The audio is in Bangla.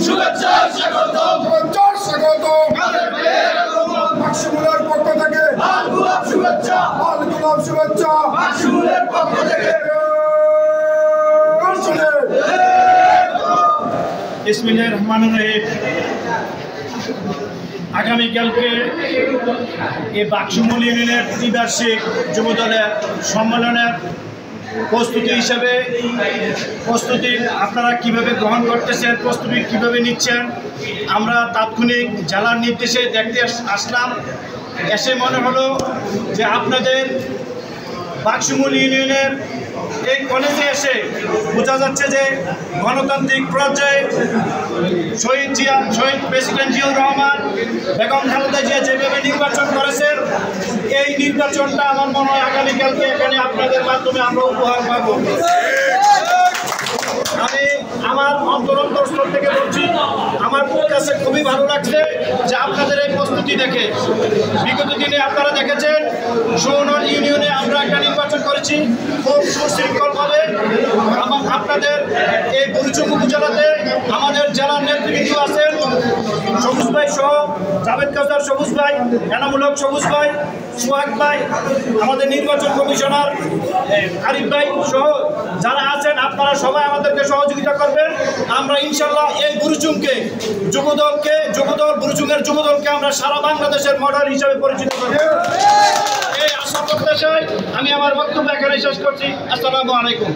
শুভেচ্ছা স্বাগতম বাক্সমূলের পক্ষ থেকে শুভেচ্ছা বাক্সমূলের পক্ষ থেকে বিসমিল্লাহির রহমানির রহিম। আগামীকালকে এই বাক্সমূল ইউনিয়নের ত্রিবার্ষিক যুবদলের সম্মেলনের প্রস্তুতি হিসেবে আপনারা কিভাবে গ্রহণ করতেছেন, প্রস্তুতি কিভাবে নিচ্ছেন, আমরা তাৎক্ষণিক জেলার নির্দেশে দেখতে আসলাম। এসে মনে হলো যে আপনাদের বাক্সমূল ইউনিয়নের এই কলেজে এসে বোঝা যাচ্ছে যে গণতান্ত্রিক পর্যায়ে শহীদ প্রেসিডেন্ট জিয়াউর রহমান, বেগম খালেদা জিয়া যেভাবে নির্বাচন করেছেন, এই নির্বাচনটা আমার মনে হয় আগামীকালকে এখানে আপনাদের মাধ্যমে আমরা উপহার পাবো। আমি আমার অন্তরস্থল থেকে বলছি, আমার কাছে খুবই ভালো লাগছে যে আপনাদের এই প্রস্তুতি দেখে। বিগত দিনে আপনারা দেখেছেন সৌনল ইউনিয়নে আমরা একটা নির্বাচন করেছি খুব সুশৃঙ্খলভাবে। আপনাদের এই বুড়িচং উপজেলাতে আমাদের জেলার নেতৃবৃন্দ আছেন, সবুজ ভাই সহ, জাভেদ কাউসার সবুজ ভাই, এনামুল হক সবুজ ভাই, সোহাগ ভাই, আমাদের নির্বাচন কমিশনার আরিফ ভাই সহ যারা আছেন, আপনারা সবাই আমাদেরকে সহযোগিতা করবেন। আমরা ইনশাল্লাহ এই বুড়িচংকে বুড়িচংয়ের যুবদলকে আমরা সারা বাংলাদেশের মডেল হিসেবে পরিচিত করব। এই আশা প্রত্যাশায় আমি আমার বক্তব্য এখানে শেষ করছি। আসসালামু আলাইকুম।